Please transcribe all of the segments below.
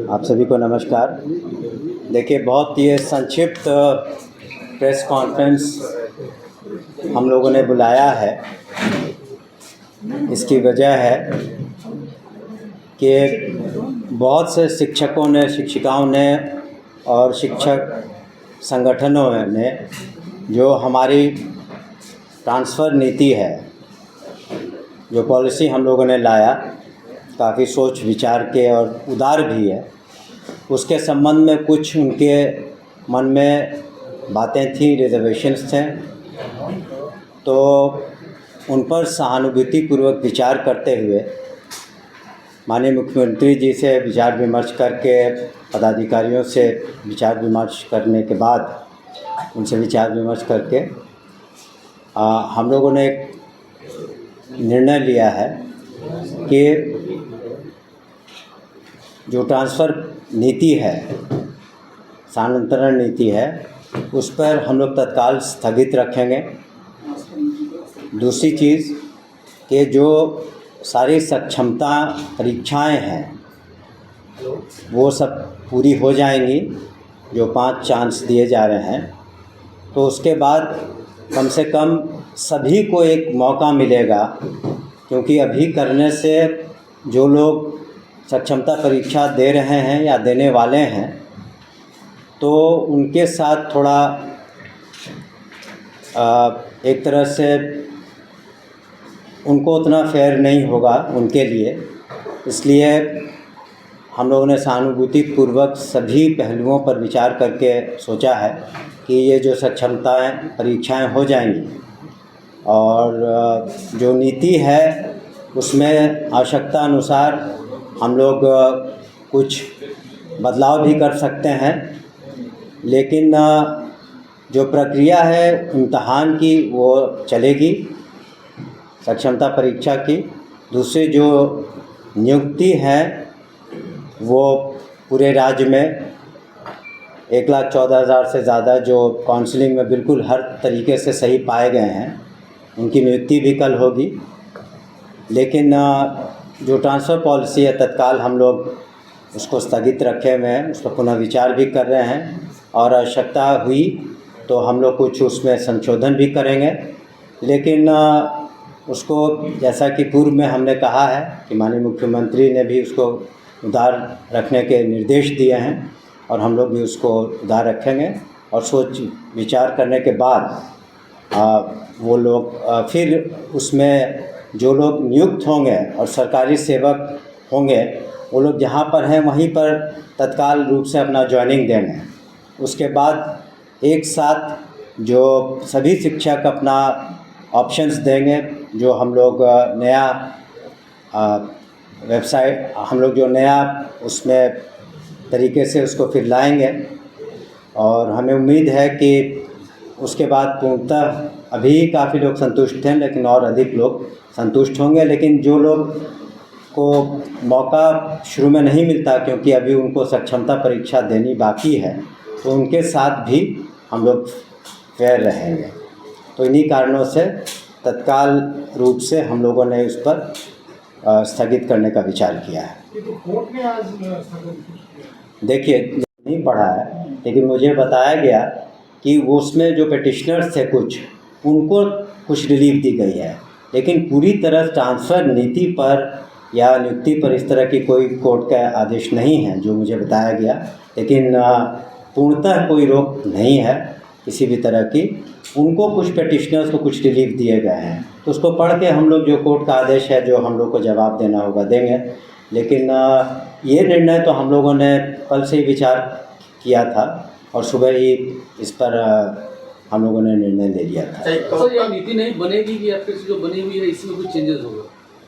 आप सभी को नमस्कार। देखिए, बहुत ये संक्षिप्त प्रेस कॉन्फ्रेंस हम लोगों ने बुलाया है। इसकी वजह है कि बहुत से शिक्षकों ने, शिक्षिकाओं ने और शिक्षक संगठनों ने जो हमारी ट्रांसफ़र नीति है, जो पॉलिसी हम लोगों ने लाया, काफ़ी सोच विचार के और उदार भी है, उसके संबंध में कुछ उनके मन में बातें थी, रिजर्वेशंस थे। तो उन पर सहानुभूतिपूर्वक विचार करते हुए माननीय मुख्यमंत्री जी से विचार विमर्श करके, पदाधिकारियों से विचार विमर्श करने के बाद, उनसे विचार विमर्श करके हम लोगों ने एक निर्णय लिया है कि जो ट्रांसफ़र नीति है, स्थानांतरण नीति है, उस पर हम लोग तत्काल स्थगित रखेंगे। दूसरी चीज़ कि जो सारी सक्षमता परीक्षाएं हैं वो सब पूरी हो जाएंगी, जो 5 चांस दिए जा रहे हैं। तो उसके बाद कम से कम सभी को एक मौका मिलेगा, क्योंकि अभी करने से जो लोग सक्षमता परीक्षा दे रहे हैं या देने वाले हैं, तो उनके साथ थोड़ा एक तरह से उनको उतना फेयर नहीं होगा उनके लिए। इसलिए हम लोगों ने सहानुभूतिपूर्वक सभी पहलुओं पर विचार करके सोचा है कि ये जो सक्षमताएं परीक्षाएं हो जाएंगी और जो नीति है उसमें आवश्यकता अनुसार हम लोग कुछ बदलाव भी कर सकते हैं। लेकिन जो प्रक्रिया है इम्तहान की वो चलेगी, सक्षमता परीक्षा की। दूसरी जो नियुक्ति है वो पूरे राज्य में 1,14,000 से ज़्यादा जो काउंसलिंग में बिल्कुल हर तरीके से सही पाए गए हैं, उनकी नियुक्ति भी कल होगी। लेकिन जो ट्रांसफ़र पॉलिसी है, तत्काल हम लोग उसको स्थगित रखे हुए हैं, उस पर पुनः विचार भी कर रहे हैं और आवश्यकता हुई तो हम लोग कुछ उसमें संशोधन भी करेंगे। लेकिन उसको, जैसा कि पूर्व में हमने कहा है कि माननीय मुख्यमंत्री ने भी उसको उदार रखने के निर्देश दिए हैं और हम लोग भी उसको उदार रखेंगे। और सोच विचार करने के बाद वो लोग फिर उसमें जो लोग नियुक्त होंगे और सरकारी सेवक होंगे, वो लोग जहाँ पर हैं वहीं पर तत्काल रूप से अपना जॉइनिंग देंगे। उसके बाद एक साथ जो सभी शिक्षक अपना ऑप्शंस देंगे, जो हम लोग नया वेबसाइट, हम लोग जो नया उसमें तरीके से उसको फिर लाएंगे। और हमें उम्मीद है कि उसके बाद पूर्णतः, अभी काफ़ी लोग संतुष्ट हैं लेकिन और अधिक लोग संतुष्ट होंगे। लेकिन जो लोग को मौका शुरू में नहीं मिलता, क्योंकि अभी उनको सक्षमता परीक्षा देनी बाकी है, तो उनके साथ भी हम लोग फेयर रहेंगे। तो इन्हीं कारणों से तत्काल रूप से हम लोगों ने उस पर स्थगित करने का विचार किया है। तो कोर्ट ने आज देखिए, नहीं पढ़ा है, लेकिन मुझे बताया गया कि वो उसमें जो पिटिशनर्स थे उनको कुछ रिलीफ दी गई है, लेकिन पूरी तरह ट्रांसफ़र नीति पर या नियुक्ति पर इस तरह की कोई कोर्ट का आदेश नहीं है, जो मुझे बताया गया। लेकिन पूर्णतः कोई रोक नहीं है किसी भी तरह की। उनको कुछ पिटिशनर्स को कुछ रिलीफ दिए गए हैं, तो उसको पढ़ के हम लोग जो कोर्ट का आदेश है, जो हम लोग को जवाब देना होगा, देंगे। लेकिन ये निर्णय तो हम लोगों ने कल से ही विचार किया था और सुबह ही इस पर हम लोगों ने निर्णय ले लिया था। तो ये नीति नहीं बनेगी कि या फिर जो बनी हुई है इसमें कुछ चेंजेस होगा?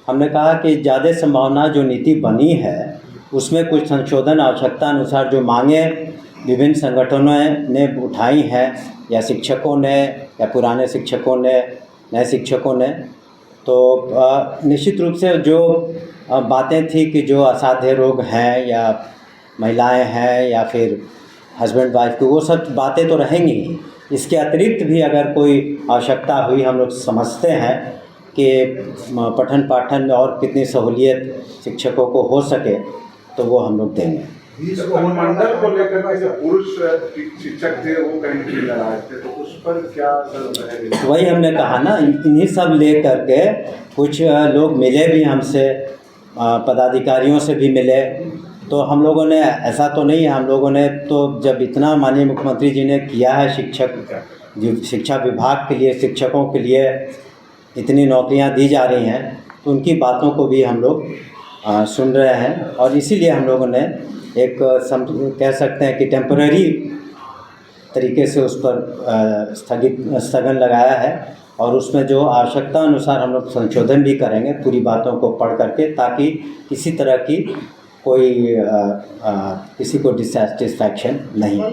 हमने कहा कि ज़्यादा संभावना जो नीति बनी है उसमें कुछ संशोधन आवश्यकता अनुसार, जो मांगे विभिन्न संगठनों ने उठाई हैं, या शिक्षकों ने, या पुराने शिक्षकों ने, नए शिक्षकों ने, तो निश्चित रूप से जो बातें थी कि जो असाध्य रोग हैं या महिलाएं हैं या फिर हस्बैंड वाइफ की, वो सब बातें तो रहेंगी ही। इसके अतिरिक्त भी अगर कोई आवश्यकता हुई, हम लोग समझते हैं कि पठन पाठन में और कितनी सहूलियत शिक्षकों को हो सके, तो वो हम लोग देंगे। मंडल को लेकर के जो पुरुष शिक्षक थे वो कहीं भी नाराज थे, तो उस पर क्या रहेगा? वही हमने कहा ना, इन्हीं सब ले करके कुछ लोग मिले भी हमसे, पदाधिकारियों से भी मिले। तो हम लोगों ने, ऐसा तो नहीं है, हम लोगों ने तो जब इतना माननीय मुख्यमंत्री जी ने किया है शिक्षा विभाग के लिए, शिक्षकों के लिए इतनी नौकरियां दी जा रही हैं, तो उनकी बातों को भी हम लोग सुन रहे हैं। और इसीलिए हम लोगों ने एक कह सकते हैं कि टेम्पररी तरीके से उस पर स्थगन लगाया है, और उसमें जो आवश्यकता अनुसार हम लोग संशोधन भी करेंगे पूरी बातों को पढ़ करके, ताकि किसी तरह की कोई किसी को डिससेटिस्फैक्शन नहीं है।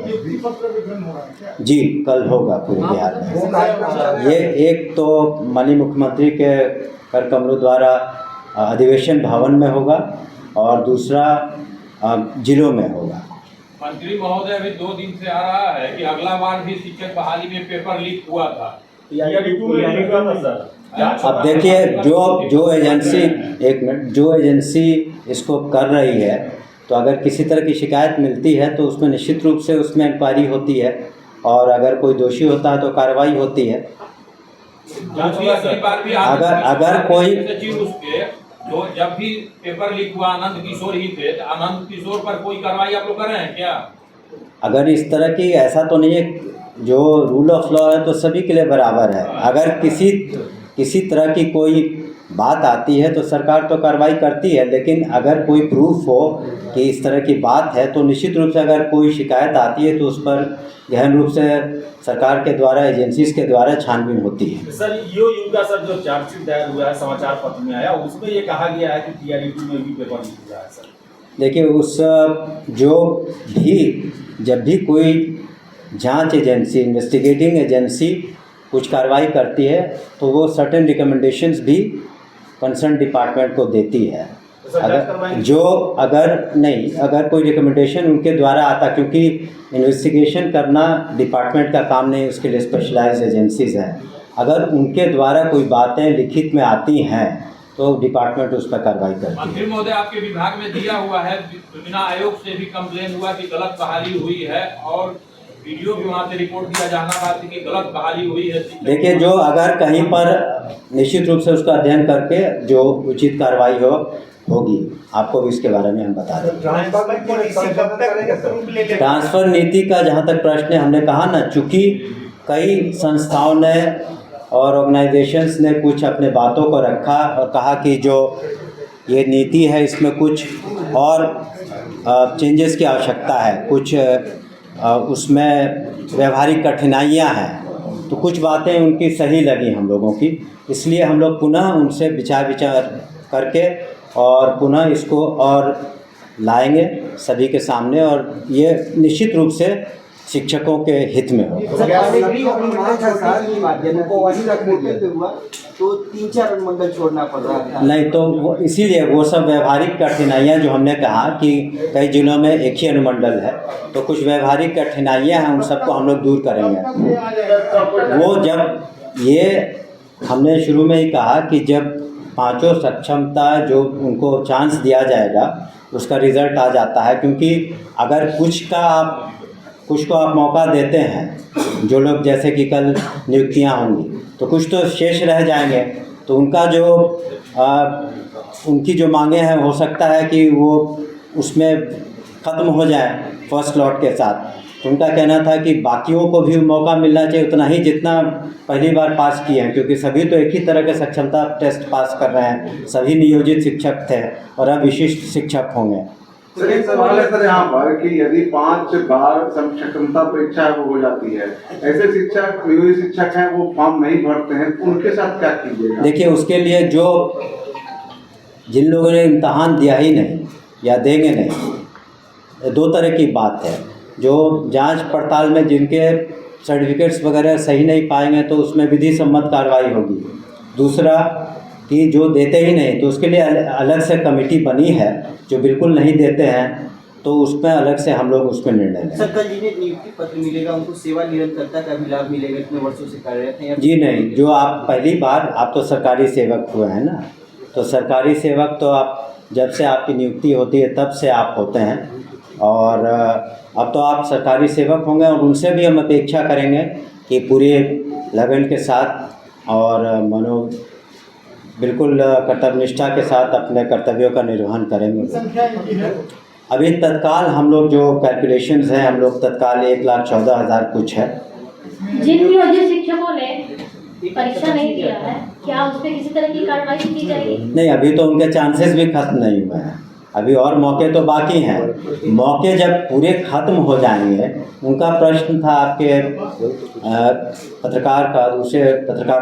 जी, कल होगा पूरे बिहार में। ये एक तो माननीय मुख्यमंत्री के कर कमलों द्वारा अधिवेशन भवन में होगा, और दूसरा जिलों में होगा। मंत्री महोदय अभी 2 दिन से आ रहा है कि अगला बार भी शिक्षक बहाली में पेपर लीक हुआ था। अब देखिए, जो एजेंसी, एक मिनट, जो एजेंसी इसको कर रही है, तो अगर किसी तरह की शिकायत मिलती है तो उसमें निश्चित रूप से उसमें इंक्वायरी होती है, और अगर कोई दोषी होता है तो कार्रवाई होती है। अगर कोई तो जब भी पेपर लीक हुआ आनंद किशोर ही थे, तो आनंद किशोर पर कोई कार्रवाई आप लोग कर रहे हैं क्या? अगर इस तरह की, ऐसा तो नहीं है, जो रूल ऑफ लॉ है तो सभी के लिए बराबर है। अगर किसी तरह की कोई बात आती है तो सरकार तो कार्रवाई करती है, लेकिन अगर कोई प्रूफ हो कि इस तरह की बात है तो निश्चित रूप से अगर कोई शिकायत आती है तो उस पर गहन रूप से सरकार के द्वारा, एजेंसीज के द्वारा छानबीन होती है। सर, ईओयू का सर जो चार्जशीट दायर हुआ है समाचार पत्र में आया, उसमें ये कहा गया है कि टीआरई-2 में भी पेपर लीक हुआ है। सर देखिए, जब भी कोई जांच एजेंसी, इन्वेस्टिगेटिंग एजेंसी कुछ कार्रवाई करती है तो वो सर्टेन रिकमेंडेशंस भी कंसर्न डिपार्टमेंट को देती है। अगर कोई रिकमेंडेशन उनके द्वारा आता, क्योंकि इन्वेस्टिगेशन करना डिपार्टमेंट का काम नहीं, उसके लिए स्पेशलाइज्ड एजेंसीज हैं। अगर उनके द्वारा कोई बातें लिखित में आती हैं तो डिपार्टमेंट उस पर कार्रवाई करती है। मंत्री महोदय, आपके विभाग में दिया हुआ है, चुनाव आयोग से भी कंप्लेन हुआ कि गलत बहाली हुई है, और वीडियो भी वहाँ से रिपोर्ट दिया जहानाबाद की गलत बहाली हुई है। देखिए, जो अगर कहीं पर निश्चित रूप से उसका अध्ययन करके जो उचित कार्रवाई होगी, आपको भी इसके बारे में हम बता देंगे। ट्रांसफ़र नीति का जहाँ तक प्रश्न है, हमने कहा ना, चूँकि कई संस्थाओं ने और ऑर्गेनाइजेशंस ने कुछ अपने बातों को रखा और कहा कि जो ये नीति है इसमें कुछ और चेंजेस की आवश्यकता है, कुछ उसमें व्यवहारिक कठिनाइयाँ हैं, तो कुछ बातें उनकी सही लगी हम लोगों की। इसलिए हम लोग पुनः उनसे विचार करके और पुनः इसको और लाएंगे सभी के सामने, और ये निश्चित रूप से शिक्षकों के हित में हो। तो 3-4 अनुमंडल छोड़ना पड़ रहा था। नहीं, तो वो इसीलिए वो सब व्यवहारिक कठिनाइयाँ जो हमने कहा कि कई जिलों में एक ही अनुमंडल है, तो कुछ व्यवहारिक कठिनाइयाँ हैं, उन सबको हम लोग दूर करेंगे। वो जब ये हमने शुरू में ही कहा कि जब 5 सक्षमता जो उनको चांस दिया जाएगा उसका रिज़ल्ट आ जाता है, क्योंकि अगर कुछ को आप मौका देते हैं, जो लोग जैसे कि कल नियुक्तियां होंगी तो कुछ तो शेष रह जाएंगे, तो उनका उनकी जो मांगे हैं हो सकता है कि वो उसमें ख़त्म हो जाए फर्स्ट लॉट के साथ। तो उनका कहना था कि बाकियों को भी मौका मिलना चाहिए उतना ही जितना पहली बार पास किए हैं, क्योंकि सभी तो एक ही तरह के सक्षमता टेस्ट पास कर रहे हैं, सभी नियोजित शिक्षक थे और अब विशिष्ट शिक्षक होंगे। सर, एक सवाल है सर यहाँ पर कि यदि 5 बार सक्षमता परीक्षा वो हो जाती है, ऐसे शिक्षक नियोजित शिक्षक हैं वो फॉर्म नहीं भरते हैं, उनके साथ क्या कीजिएगा? देखिए, उसके लिए जिन लोगों ने इम्तहान दिया ही नहीं या देंगे नहीं, 2 तरह की बात है। जो जांच पड़ताल में जिनके सर्टिफिकेट्स वगैरह सही नहीं पाएंगे तो उसमें विधि सम्मत कार्रवाई होगी। दूसरा कि जो देते ही नहीं तो उसके लिए अलग से कमेटी बनी है, जो बिल्कुल नहीं देते हैं तो उसमें अलग से हम लोग उसमें निर्णय लेंगे। सर, कल जिन्हें नियुक्ति पत्र मिलेगा उनको सेवा निरंतरता का भी लाभ मिलेगा, इतने वर्षों से कार्यरत हैं? जी नहीं, जो आप पहली बार, आप तो सरकारी सेवक हुए हैं ना, तो सरकारी सेवक तो आप जब से आपकी नियुक्ति होती है तब से आप होते हैं, और अब तो आप सरकारी सेवक होंगे और उनसे भी हम अपेक्षा करेंगे कि पूरे लगन के साथ और बिल्कुल कर्तव्यनिष्ठा के साथ अपने कर्तव्यों का निर्वहन करेंगे। अभी तत्काल हम लोग जो कैलकुलेशंस हैं, हम लोग तत्काल 1,14,000 कुछ है। जिन नियोजित शिक्षकों ने परीक्षा नहीं दिया है, क्या उस पर किसी तरह की कार्रवाई की जाएगी? नहीं, अभी तो उनके चांसेस भी खत्म नहीं हुए हैं, अभी और मौके तो बाकी हैं। मौके जब पूरे खत्म हो जाएंगे, उनका प्रश्न था आपके पत्रकार का, दूसरे पत्रकार